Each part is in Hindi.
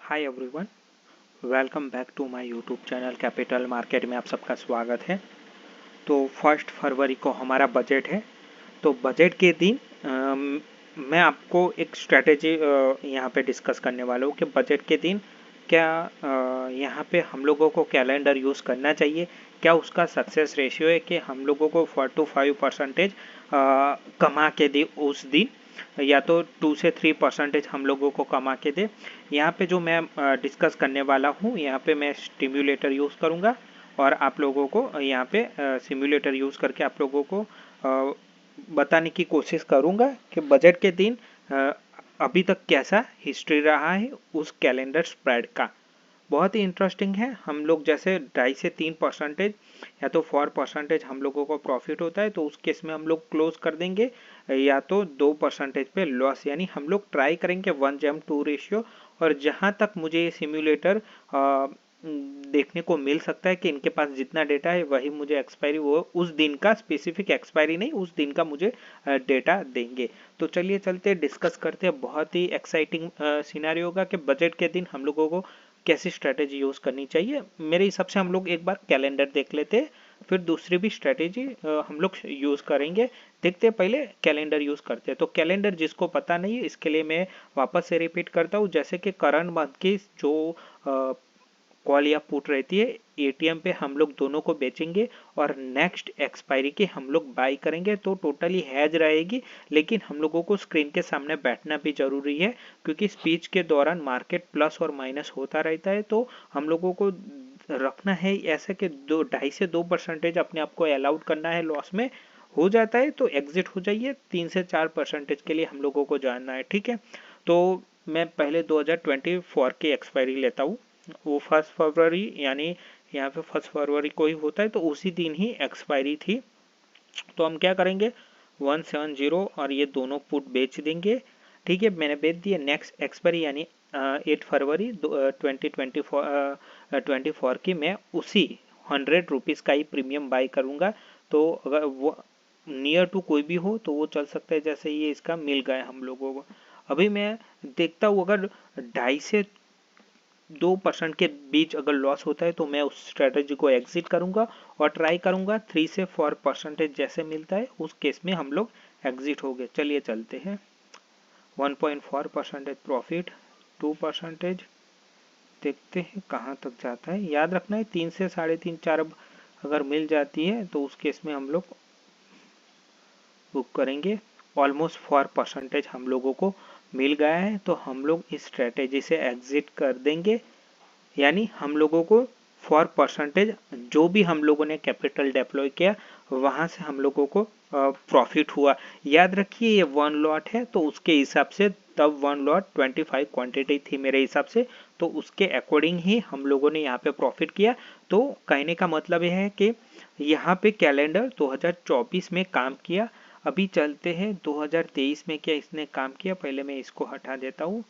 Hi everyone, welcome back to my YouTube channel capital market में आप सबका स्वागत है। तो 1 फरवरी को हमारा बजट है। तो बजट के दिन मैं आपको एक स्ट्रेटेजी यहाँ पे डिस्कस करने वाला हूँ कि बजट के दिन क्या यहाँ पे हम लोगों को कैलेंडर यूज़ करना चाहिए, क्या उसका सक्सेस रेशियो है कि हम लोगों को 4 to 5% कमा के दे उस दिन, या तो 2 से 3% हम लोगों को कमा के दे। यहाँ पे जो मैं डिस्कस करने वाला हूँ, यहाँ पे मैं स्टिम्युलेटर यूज़ करूँगा और आप लोगों को यहाँ पे सिम्युलेटर यूज़ करके आप लोगों को बताने की कोशिश करूँगा कि बजट के दिन अभी तक कैसा हिस्ट्री रहा है उस कैलेंडर स्प्रेड का। बहुत ही इंटरेस्टिंग है। हम लोग जैसे 2.5 से 3% या तो 4% हम लोगों को प्रॉफिट होता है, तो उस केस में हम लोग क्लोज कर देंगे, या तो 2% पे लॉस। यानी हम लोग ट्राई करेंगे 1:2 रेशियो। और जहाँ तक मुझे ये सिम्युलेटर देखने को मिल सकता है कि इनके पास जितना डेटा है वही मुझे एक्सपायरी, वो उस दिन का स्पेसिफिक एक्सपायरी नहीं, उस दिन का मुझे डेटा देंगे। तो चलिए चलते डिस्कस करते हैं। बहुत ही एक्साइटिंग सिनेरियो होगा कि बजट के दिन हम लोगों को कैसी स्ट्रेटेजी यूज़ करनी चाहिए। मेरे हिसाब से हम लोग एक बार कैलेंडर देख लेते हैं, फिर दूसरी भी स्ट्रेटेजी हम लोग यूज़ करेंगे। देखते हैं, पहले कैलेंडर यूज़ करते हैं। तो कैलेंडर जिसको पता नहीं है, इसके लिए मैं वापस से रिपीट करता हूँ। जैसे कि करंट मंथ की जो कॉल या पुट रहती है, एटीएम पे हम लोग दोनों को बेचेंगे और नेक्स्ट एक्सपायरी की हम लोग बाई करेंगे। तो टोटली हैज रहेगी, लेकिन हम लोगों को स्क्रीन के सामने बैठना भी जरूरी है, क्योंकि स्पीच के दौरान मार्केट प्लस और माइनस होता रहता है। तो हम लोगों को रखना है ऐसा कि 2.5 से 2% अपने आप को अलाउड करना है। लॉस में हो जाता है तो एग्जिट हो जाइए। 3 से 4% के लिए हम लोगों को जानना है, ठीक है। तो मैं पहले 2024 की एक्सपायरी लेता हूँ। वो 1 फरवरी, यानी यहाँ पे 1 फरवरी को ही होता है, तो उसी दिन ही एक्सपायरी थी। तो हम क्या करेंगे, 170 और ये दोनों पुट बेच देंगे, ठीक है। मैंने बेच दिया। नेक्स्ट एक्सपायरी यानी 8 फरवरी 2024 की मैं उसी 100 रुपीज़ का ही प्रीमियम बाई करूँगा। तो अगर वो नियर टू कोई भी हो तो वो चल सकता है। जैसे ये इसका मिल गया हम लोगों को। अभी मैं देखता हूँ अगर 2.5 से 2% के बीच अगर लॉस होता है तो मैं उस स्ट्रेटेजी को एग्जिट करूंगा और ट्राई करूंगा 3 से 4% जैसे मिलता है, उस केस में हम लोग एग्जिट हो गए। चलिए चलते हैं। 1.4% प्रॉफिट, 2% देखते हैं कहाँ तक जाता है। याद रखना है 3 से 3.5 4 अगर मिल जाती है तो उस केस में हम लोग बुक करेंगे। ऑलमोस्ट 4% हम लोगों को मिल गया है, तो हम लोग इस स्ट्रेटेजी से एग्जिट कर देंगे। यानी हम लोगों को 4% जो भी हम लोगों ने कैपिटल डिप्लॉय किया वहां से हम लोगों को प्रॉफिट हुआ। याद रखिए ये 1 लॉट है, तो उसके हिसाब से तब 1 लॉट 25 क्वांटिटी थी मेरे हिसाब से, तो उसके अकॉर्डिंग ही हम लोगों ने यहाँ पे प्रॉफिट किया। तो कहने का मतलब यह है कि यहाँ पे कैलेंडर 2024 में काम किया। अभी चलते हैं 2023 में क्या इसने काम किया। पहले मैं इसको हटा देता हूँ।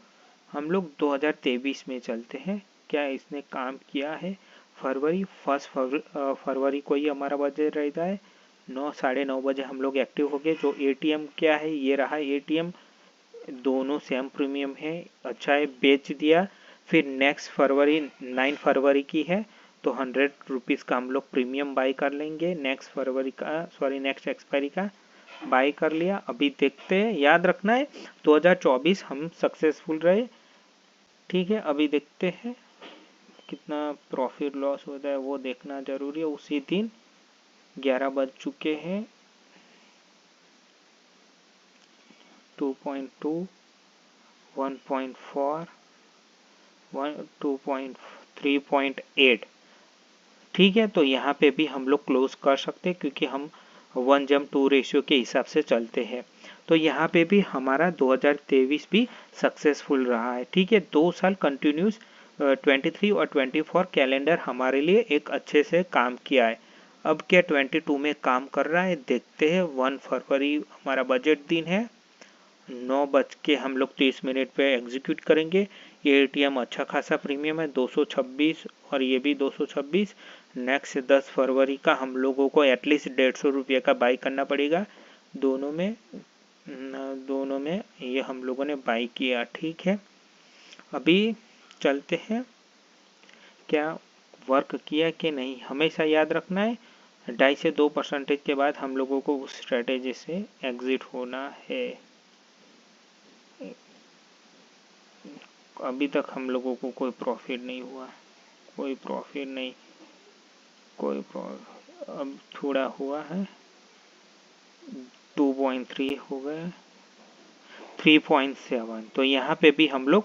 हम लोग 2023 में चलते हैं, क्या इसने काम किया है। फरवरी 1 फरवरी को ही हमारा बजट रहता है। 9 साढ़े 9 बजे हम लोग एक्टिव हो गए। जो एटीएम क्या है, ये रहा एटीएम, दोनों सेम प्रीमियम है, अच्छा है, बेच दिया। फिर नेक्स्ट फरवरी 9 फरवरी की है, तो 100 रुपीज़ का हम लोग प्रीमियम बाई कर लेंगे। नेक्स्ट फरवरी का, सॉरी नेक्स्ट एक्सपायरी का बाई कर लिया। अभी देखते हैं, याद रखना है 2024 हम सक्सेसफुल रहे, ठीक है। अभी देखते हैं कितना प्रॉफिट लॉस होता है, वो देखना जरूरी है। उसी दिन 11 बज चुके हैं। 2.2, 1.4, 2.3.8, ठीक है। तो यहाँ पे भी हम लोग क्लोज कर सकते हैं, क्योंकि हम 1:2 रेशियो के हिसाब से चलते हैं। तो यहाँ पे भी हमारा 2023 भी सक्सेसफुल रहा है, ठीक है। 2 साल कंटिन्यूस 23 और 24 कैलेंडर हमारे लिए एक अच्छे से काम किया है। अब क्या 22 में काम कर रहा है, देखते हैं। 1 फरवरी हमारा बजट दिन है। 9 बज के हम लोग 30 मिनट पे एग्जीक्यूट करेंगे। ये एटीएम अच्छा खासा प्रीमियम है, 226, और ये भी 226। नेक्स्ट 10 फरवरी का हम लोगों को एटलीस्ट 150 रुपये का बाई करना पड़ेगा। दोनों में ये हम लोगों ने बाई किया, ठीक है। अभी चलते हैं क्या वर्क किया कि नहीं। हमेशा याद रखना है 2.5 से 2% के बाद हम लोगों को उस स्ट्रेटेजी से एग्जिट होना है। अभी तक हम लोगों को कोई प्रॉफिट नहीं हुआ, कोई प्रॉफिट नहीं, अब थोड़ा हुआ है, 2.3 हो गए, 3.7। तो यहाँ पे भी हम लोग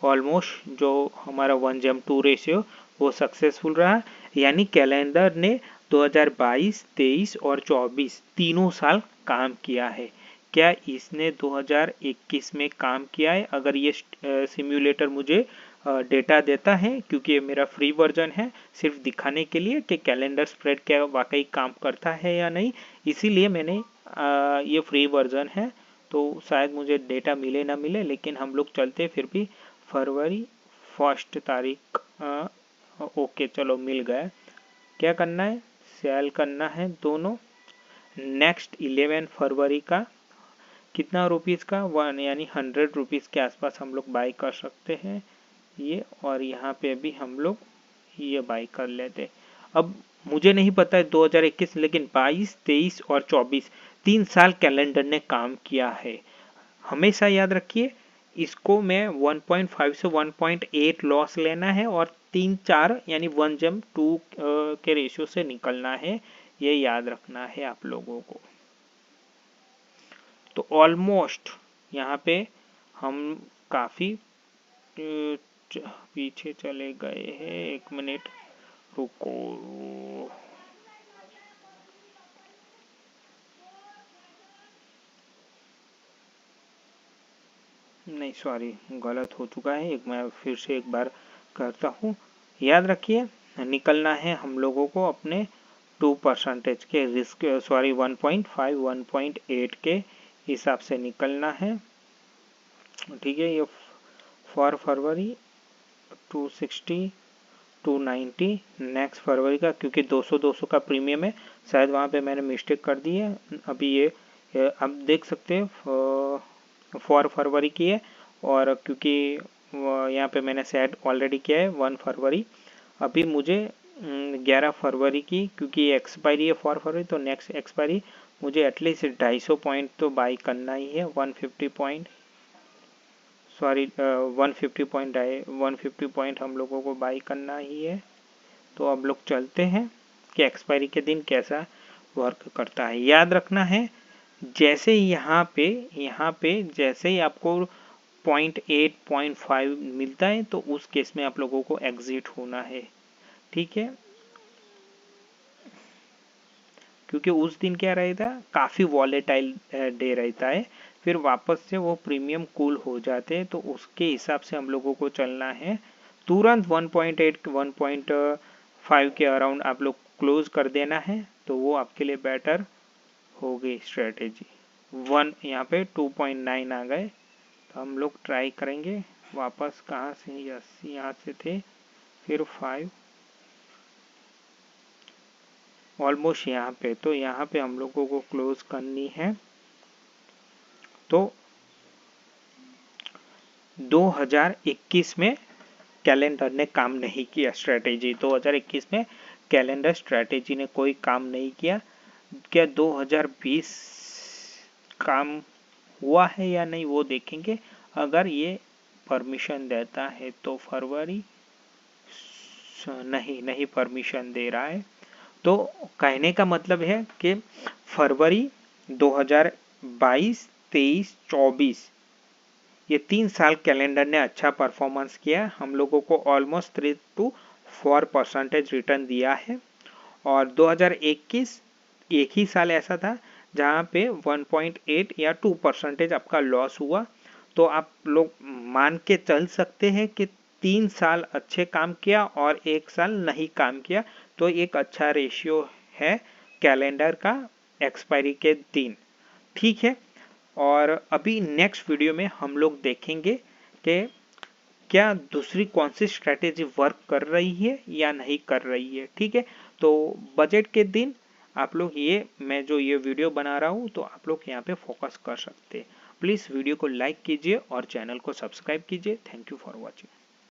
ऑलमोस्ट जो हमारा 1:2 रेशियो वो सक्सेसफुल रहा। यानी कैलेंडर ने 2022, 23 और 24 तीनों साल काम किया है। क्या इसने 2021 में काम किया है? अगर ये सिम्युलेटर मुझे डेटा देता है, क्योंकि ये मेरा फ्री वर्जन है, सिर्फ दिखाने के लिए कि कैलेंडर स्प्रेड क्या वाकई काम करता है या नहीं, इसीलिए मैंने ये फ्री वर्जन है, तो शायद मुझे डेटा मिले ना मिले, लेकिन हम लोग चलते फिर भी फरवरी 1 तारीख। ओके चलो मिल गया। क्या करना है? सेल करना है दोनों। नेक्स्ट 11 फरवरी का कितना रुपीज़ का? 1 यानी 100 रुपीज़ के आसपास हम लोग बाई कर सकते हैं ये। और यहाँ पे भी हम लोग ये बाई कर लेते। अब मुझे नहीं पता है 2021, लेकिन 22, 23 और 24 3 साल कैलेंडर ने काम किया है। हमेशा याद रखिए इसको मैं 1.5 से 1.8 लॉस लेना है और 3-4 यानी 1:2 के रेशियो से निकलना है। ये याद रखना है आप लोगों को। तो ऑलमोस्ट यहाँ पे हम काफ़ी पीछे चले गए हैं। 1 मिनट रुको। नहीं सॉरी, गलत हो चुका है। मैं फिर से एक बार करता हूँ। याद रखिए निकलना है हम लोगों को अपने 2% के रिस्क, सॉरी 1.5, 1.8 के हिसाब से निकलना है। ठीक है, ये फॉर फरवरी 260, 290 नेक्स्ट फरवरी का, क्योंकि 200 का प्रीमियम है, शायद वहाँ पे मैंने मिस्टेक कर दी है। अभी ये आप देख सकते हैं फॉर फरवरी की है, और क्योंकि यहाँ पे मैंने सेट ऑलरेडी किया है 1 फरवरी। अभी मुझे 11 फरवरी की, क्योंकि एक्सपायरी है फॉर फरवरी, तो नेक्स्ट एक्सपायरी मुझे एटलीस्ट 250 पॉइंट तो बाई करना ही है। 150 पॉइंट, सॉरी 150 पॉइंट हम लोगों को बाई करना ही है। तो अब लोग चलते हैं कि एक्सपायरी के दिन कैसा वर्क करता है। याद रखना है जैसे यहाँ पे जैसे ही आपको 0.8, 0.5 मिलता है, तो उस केस में आप लोगों को एग्जिट होना है। ठीक है, क्योंकि उस दिन क्या रहता है, काफ़ी वॉलेटाइल डे रहता है, फिर वापस से वो प्रीमियम कूल हो जाते हैं, तो उसके हिसाब से हम लोगों को चलना है। तुरंत 1.8, 1.5 के अराउंड आप लोग क्लोज कर देना है, तो वो आपके लिए बेटर होगी स्ट्रेटेजी। 1 यहाँ पे 2.9 आ गए, तो हम लोग ट्राई करेंगे वापस। कहाँ से? यस, यहाँ से थे, फिर 5 ऑलमोस्ट यहाँ पे। तो यहाँ पे हम लोगों को क्लोज करनी है। तो 2021 में कैलेंडर ने काम नहीं किया स्ट्रेटेजी। 2021 में कैलेंडर स्ट्रेटेजी ने कोई काम नहीं किया। क्या 2020 काम हुआ है या नहीं वो देखेंगे। अगर ये परमिशन देता है तो फरवरी, नहीं परमिशन दे रहा है, तो कहने का मतलब है कि फरवरी 2022, 23, 24 ये 3 साल कैलेंडर ने अच्छा परफॉर्मेंस किया। हम लोगों को ऑलमोस्ट 3 to 4% रिटर्न दिया है। और 2021 एक ही साल ऐसा था जहाँ पे 1.8 या 2% आपका लॉस हुआ। तो आप लोग मान के चल सकते हैं कि 3 साल अच्छे काम किया और 1 साल नहीं काम किया, तो एक अच्छा रेशियो है कैलेंडर का एक्सपायरी के दिन। ठीक है, और अभी नेक्स्ट वीडियो में हम लोग देखेंगे कि क्या दूसरी कौन सी स्ट्रैटेजी वर्क कर रही है या नहीं कर रही है। ठीक है, तो बजट के दिन आप लोग मैं जो ये वीडियो बना रहा हूँ, तो आप लोग यहाँ पे फोकस कर सकते हैं। प्लीज़ वीडियो को लाइक कीजिए और चैनल को सब्सक्राइब कीजिए। Thank you for watching.